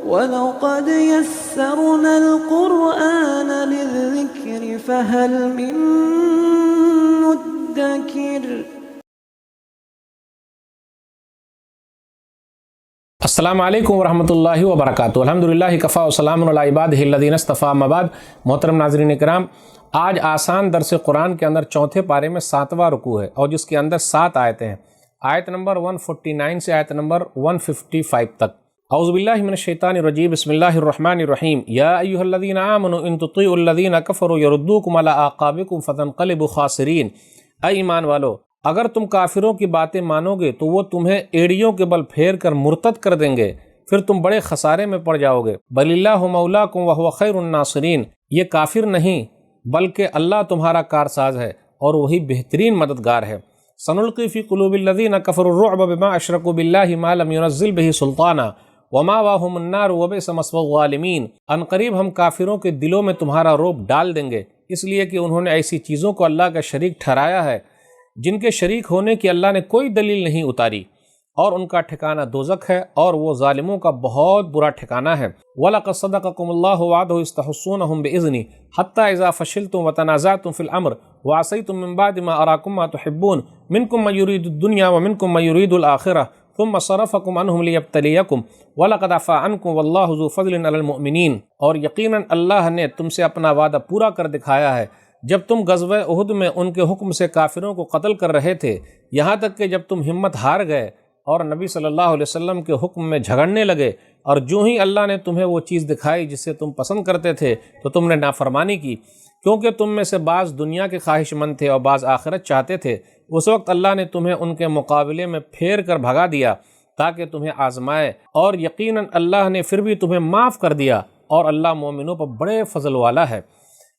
وَلَقَدْ يَسَّرْنَا الْقُرْآنَ لِلذِّكْرِ فَهَلْ مِن مُّدَّكِرٍ۔ السلام علیکم ورحمۃ اللہ وبرکاتہ۔ الحمدللہ کفا وسلام علی عبادہ الذین اصطفیٰ، اما بعد۔ محترم ناظرین کرام، آج آسان درس قرآن کے اندر چوتھے پارے میں 7واں رکوع ہے اور جس کے اندر 7 آیتیں ہیں، آیت نمبر 149 سے آیت نمبر 155 تک۔ اعوذ باللہ من الشیطان الرجیم، بسم اللہ الرحمن الرحیم۔ یا ایھا الذین آمنوا ان تطیعوا الذین کفروا یردوکم علی اعقابکم فتنقلبوا خاسرین۔ اے ایمان والو، اگر تم کافروں کی باتیں مانو گے تو وہ تمہیں ایڑیوں کے بل پھیر کر مرتد کر دیں گے، پھر تم بڑے خسارے میں پڑ جاؤ گے۔ بل اللہ مولاکم وہو خیر الناصرین، یہ کافر نہیں بلکہ اللہ تمہارا کارساز ہے اور وہی بہترین مددگار ہے۔ سنلقی فی قلوب الذین کفروا الرعب بما اشرکوا باللہ ما لم ينزل بہ سلطانا ومأواہم النار وبئس مثوى الظالمین۔ ان قریب ہم کافروں کے دلوں میں تمہارا رعب ڈال دیں گے، اس لیے کہ انہوں نے ایسی چیزوں کو اللہ کا شریک ٹھہرایا ہے جن کے شریک ہونے کی اللہ نے کوئی دلیل نہیں اتاری، اور ان کا ٹھکانہ دوزخ ہے اور وہ ظالموں کا بہت برا ٹھکانہ ہے۔ وَلَقَدْ صَدَقَكُمُ اللَّهُ وَعْدَهُ إِذْ تَحُسُّونَهُم بِإِذْنِهِ حَتَّىٰ إِذَا فَشِلْتُمْ وَتَنَازَعْتُمْ فِي الْأَمْرِ وَعَصَيْتُم مِّن بَعْدِ مَا أَرَاكُم مَّا تُحِبُّونَ مِنكُم مَّن يُرِيدُ الدُّنْيَا وَمِنكُم مَّن يُرِيدُ الْآخِرَةَ ثُمَّ صَرَفَكُمْ عَنْهُمْ لِيَبْتَلِيَكُمْ وَلَقَدْ عَفَا عَنكُمْ وَاللَّهُ ذُو فَضْلٍ عَلَى الْمُؤْمِنِينَ۔ اور یقیناً اللہ نے تم سے اپنا وعدہ پورا کر دکھایا ہے جب تم غزوہ احد میں ان کے حکم سے کافروں کو قتل کر رہے تھے، یہاں تک کہ جب تم ہمت ہار گئے اور نبی صلی اللہ علیہ وسلم کے حکم میں جھگڑنے لگے، اور جو ہی اللہ نے تمہیں وہ چیز دکھائی جسے تم پسند کرتے تھے تو تم نے نافرمانی کی، کیونکہ تم میں سے بعض دنیا کے خواہش مند تھے اور بعض آخرت چاہتے تھے۔ اس وقت اللہ نے تمہیں ان کے مقابلے میں پھیر کر بھگا دیا تاکہ تمہیں آزمائے، اور یقیناً اللہ نے پھر بھی تمہیں معاف کر دیا، اور اللہ مومنوں پر بڑے فضل والا ہے۔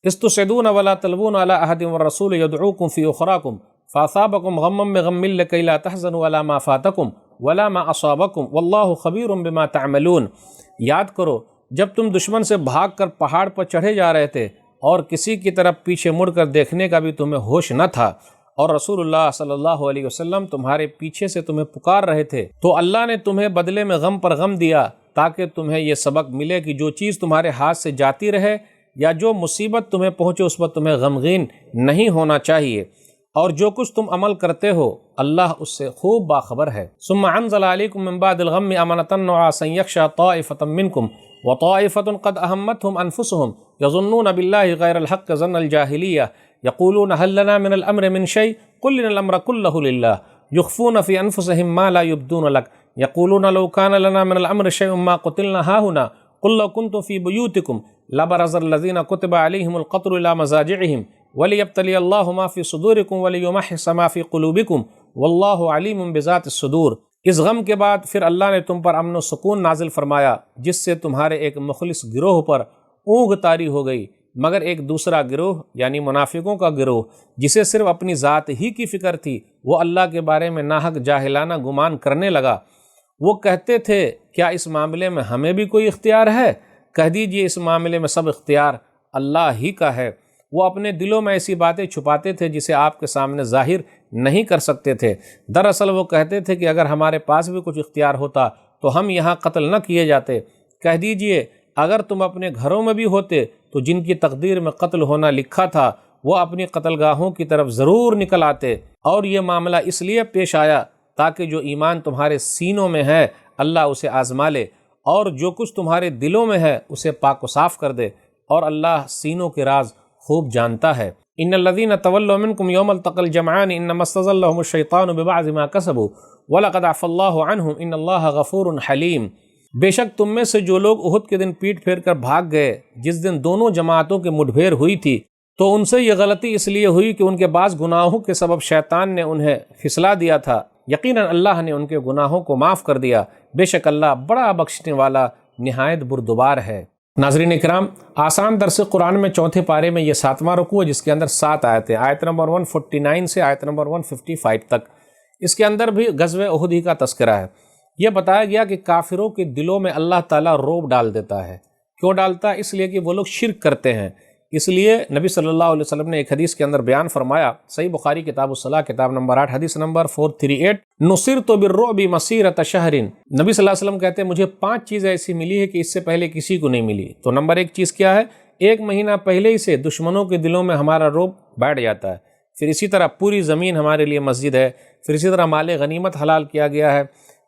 استسعدون ولا تلوون على احد والرسول يدعوكم في اخراكم فاصابكم غما بغم لكي لا تحزنوا على ما فاتكم ولا ما اصابكم والله خبير بما تعملون۔ یاد کرو جب تم دشمن سے بھاگ کر پہاڑ پر چڑھے جا رہے تھے اور کسی کی طرف پیچھے مڑ کر دیکھنے کا بھی تمہیں ہوش نہ تھا، اور رسول اللہ صلی اللہ علیہ وسلم تمہارے پیچھے سے تمہیں پکار رہے تھے، تو اللہ نے تمہیں بدلے میں غم پر غم دیا تاکہ تمہیں یہ سبق ملے کہ جو چیز تمہارے ہاتھ سے جاتی رہے یا جو مصیبت تمہیں پہنچے اس پر تمہیں غمگین نہیں ہونا چاہیے، اور جو کچھ تم عمل کرتے ہو اللہ اس سے خوب باخبر ہے۔ ثم انزل علیکم من بعد الغم امنۃ نعاسا یغشی طائفۃ منکم وطائفۃ قد اہمتہم انفسہم یظنون باللہ غیر الحق ظن الجاہلیہ یقولون هل لنا من الامر من شیء قل ان الامر كله للہ یخفون فی انفسہم ما لا یبدون لک یقولون لو کان لنا من الامر شیء ما قتلنا ہاہنا قل لو کنتم فی بیوتکم لبرز الذین کتب علیہم القتل الی مضاجعہم ولیبتلی اللہ ما فی صدورکم ولیمحص ما فی قلوبکم واللہ علیم بذات الصدور۔ اس غم کے بعد پھر اللہ نے تم پر امن و سکون نازل فرمایا جس سے تمہارے ایک مخلص گروہ پر اونگ طاری ہو گئی، مگر ایک دوسرا گروہ یعنی منافقوں کا گروہ جسے صرف اپنی ذات ہی کی فکر تھی، وہ اللہ کے بارے میں ناحق جاہلانہ گمان کرنے لگا۔ وہ کہتے تھے کیا اس معاملے میں ہمیں بھی کوئی اختیار ہے؟ کہہ دیجئے اس معاملے میں سب اختیار اللہ ہی کا ہے۔ وہ اپنے دلوں میں ایسی باتیں چھپاتے تھے جسے آپ کے سامنے ظاہر نہیں کر سکتے تھے۔ دراصل وہ کہتے تھے کہ اگر ہمارے پاس بھی کچھ اختیار ہوتا تو ہم یہاں قتل نہ کیے جاتے۔ کہہ دیجئے اگر تم اپنے گھروں میں بھی ہوتے تو جن کی تقدیر میں قتل ہونا لکھا تھا وہ اپنی قتل گاہوں کی طرف ضرور نکل آتے، اور یہ معاملہ اس لیے پیش آیا تاکہ جو ایمان تمہارے سینوں میں ہے اللہ اسے آزما لے، اور جو کچھ تمہارے دلوں میں ہے اسے پاک و صاف کر دے، اور اللہ سینوں کے راز خوب جانتا ہے۔ ان الذین تولوا منکم یوم التقى الجمعان انما استزلهم الشیطان ببعض ما کسبوا ولقد عفا اللہ عنہم ان اللہ غفور حلیم۔ بے شک تم میں سے جو لوگ احد کے دن پیٹ پھیر کر بھاگ گئے جس دن دونوں جماعتوں کے مٹبھیڑ ہوئی تھی، تو ان سے یہ غلطی اس لیے ہوئی کہ ان کے بعض گناہوں کے سبب شیطان نے انہیں پھسلا دیا تھا، یقیناً اللہ نے ان کے گناہوں کو معاف کر دیا، بے شک اللہ بڑا بخشنے والا نہایت بردبار ہے۔ ناظرین اکرام، آسان درس قرآن میں چوتھے پارے میں یہ 7واں رکوع ہے جس کے اندر 7 آیتیں، آیت نمبر 149 سے آیت نمبر 155 تک۔ اس کے اندر بھی غزوہ احد ہی کا تذکرہ ہے۔ یہ بتایا گیا کہ کافروں کے دلوں میں اللہ تعالیٰ رعب ڈال دیتا ہے۔ کیوں ڈالتا ہے؟ اس لیے کہ وہ لوگ شرک کرتے ہیں، اس لیے نبی صلی اللہ علیہ وسلم نے ایک حدیث کے اندر بیان فرمایا، صحیح بخاری کتاب الصلاۃ کتاب نمبر 8 حدیث نمبر 438، نصرت بالرعب مسیرۃ شہر، نبی صلی اللہ علیہ وسلم کہتے ہیں مجھے 5 چیزیں ایسی ملی ہے کہ اس سے پہلے کسی کو نہیں ملی۔ تو نمبر 1 چیز کیا ہے؟ 1 مہینہ پہلے ہی سے دشمنوں کے دلوں میں ہمارا رعب بیٹھ جاتا ہے۔ پھر اسی طرح پوری زمین ہمارے لیے مسجد ہے، پھر اسی طرح مال غنیمت حلال کیا گیا ہے،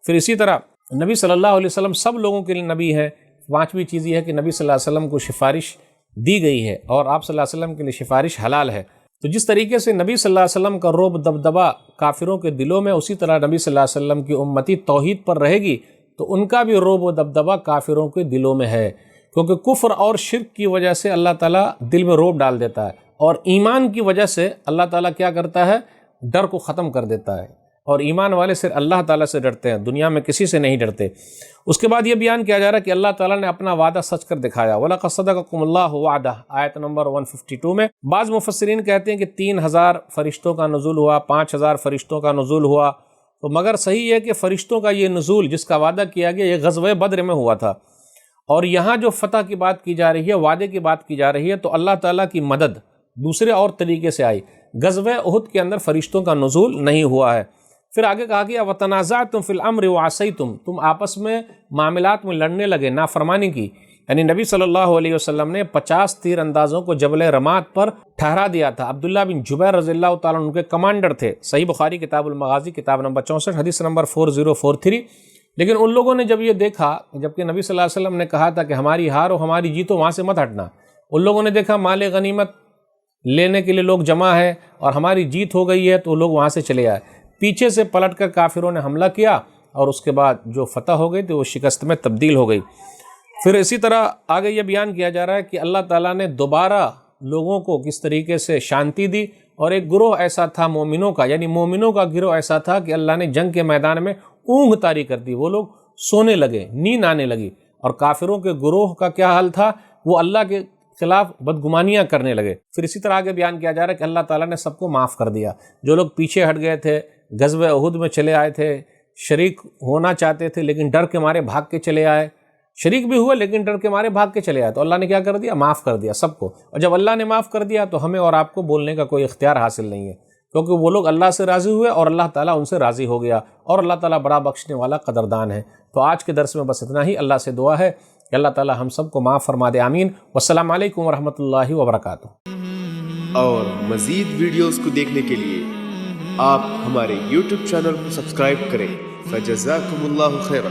پھر اسی طرح نبی صلی اللہ علیہ وسلم سب لوگوں کے لیے نبی ہے۔ 5ویں چیز یہ ہے کہ نبی صلی اللہ علیہ وسلم کو سفارش دی گئی ہے اور آپ صلی اللہ علیہ وسلم کے لیے سفارش حلال ہے۔ تو جس طریقے سے نبی صلی اللہ علیہ وسلم کا رعب دبدبا کافروں کے دلوں میں، اسی طرح نبی صلی اللہ علیہ وسلم کی امتی توحید پر رہے گی تو ان کا بھی رعب و دبدبا کافروں کے دلوں میں ہے، کیونکہ کفر اور شرک کی وجہ سے اللہ تعالیٰ دل میں رعب ڈال دیتا ہے، اور ایمان کی وجہ سے اللہ تعالیٰ کیا کرتا ہے؟ ڈر کو ختم کر دیتا ہے، اور ایمان والے صرف اللہ تعالیٰ سے ڈرتے ہیں، دنیا میں کسی سے نہیں ڈرتے۔ اس کے بعد یہ بیان کیا جا رہا ہے کہ اللہ تعالیٰ نے اپنا وعدہ سچ کر دکھایا، وَلَقَدْ صَدَقَكُمُ اللَّهُ وَعْدَهُ، آیت نمبر 152 میں بعض مفسرین کہتے ہیں کہ 3000 فرشتوں کا نزول ہوا، 5000 فرشتوں کا نزول ہوا، تو مگر صحیح ہے کہ فرشتوں کا یہ نزول جس کا وعدہ کیا گیا یہ غزوہ بدر میں ہوا تھا، اور یہاں جو فتح کی بات کی جا رہی ہے، وعدے کی بات کی جا رہی ہے، تو اللہ تعالیٰ کی مدد دوسرے اور طریقے سے آئی۔ غزوہ احد کے اندر فرشتوں کا نزول نہیں ہوا ہے۔ پھر آگے کہا گیا وَتَنَازَعْتُمْ فِي الْأَمْرِ وَعَصَيْتُمْ، تم آپس میں معاملات میں لڑنے لگے، نافرمانی کی، یعنی نبی صلی اللہ علیہ وسلم نے 50 تیر اندازوں کو جبل رمات پر ٹھہرا دیا تھا۔ عبداللہ بن جبیر رضی اللہ تعالیٰ عنہ ان کے کمانڈر تھے، صحیح بخاری کتاب المغازی کتاب نمبر 64 حدیث نمبر 4043۔ لیکن ان لوگوں نے جب یہ دیکھا، جبکہ نبی صلی اللہ علیہ وسلم نے کہا تھا کہ ہماری ہار و ہماری جیت ہو، وہاں سے مت ہٹنا، ان لوگوں نے دیکھا مال غنیمت لینے کے لیے لوگ جمع ہے اور ہماری جیت ہو گئی ہے، تو لوگ وہاں سے چلے آئے، پیچھے سے پلٹ کر کافروں نے حملہ کیا، اور اس کے بعد جو فتح ہو گئی تو وہ شکست میں تبدیل ہو گئی۔ پھر اسی طرح آگے یہ بیان کیا جا رہا ہے کہ اللہ تعالیٰ نے دوبارہ لوگوں کو کس طریقے سے شانتی دی، اور ایک گروہ ایسا تھا مومنوں کا، یعنی مومنوں کا گروہ ایسا تھا کہ اللہ نے جنگ کے میدان میں اونگ طاری کر دی، وہ لوگ سونے لگے، نیند آنے لگی، اور کافروں کے گروہ کا کیا حال تھا؟ وہ اللہ کے خلاف بدگمانیاں کرنے لگے۔ پھر اسی طرح آگے بیان کیا جا رہا ہے کہ اللہ تعالیٰ نے سب کو معاف کر دیا، جو لوگ پیچھے ہٹ گئے تھے، غزوہ احد میں چلے آئے تھے، شریک ہونا چاہتے تھے لیکن ڈر کے مارے بھاگ کے چلے آئے، شریک بھی ہوئے لیکن ڈر کے مارے بھاگ کے چلے آئے، تو اللہ نے کیا کر دیا؟ معاف کر دیا سب کو۔ اور جب اللہ نے معاف کر دیا تو ہمیں اور آپ کو بولنے کا کوئی اختیار حاصل نہیں ہے، کیونکہ وہ لوگ اللہ سے راضی ہوئے اور اللہ تعالیٰ ان سے راضی ہو گیا، اور اللہ تعالیٰ بڑا بخشنے والا قدردان ہے۔ تو آج کے درس میں بس اتنا ہی، اللہ سے دعا ہے کہ اللہ تعالیٰ ہم سب کو معاف فرما دے، آمین۔ والسلام علیکم ورحمۃ اللہ وبرکاتہ۔ اور مزید ویڈیوز کو دیکھنے کے لیے آپ ہمارے YouTube چینل کو سبسکرائب کریں۔ فجزاکم اللہ خیرا۔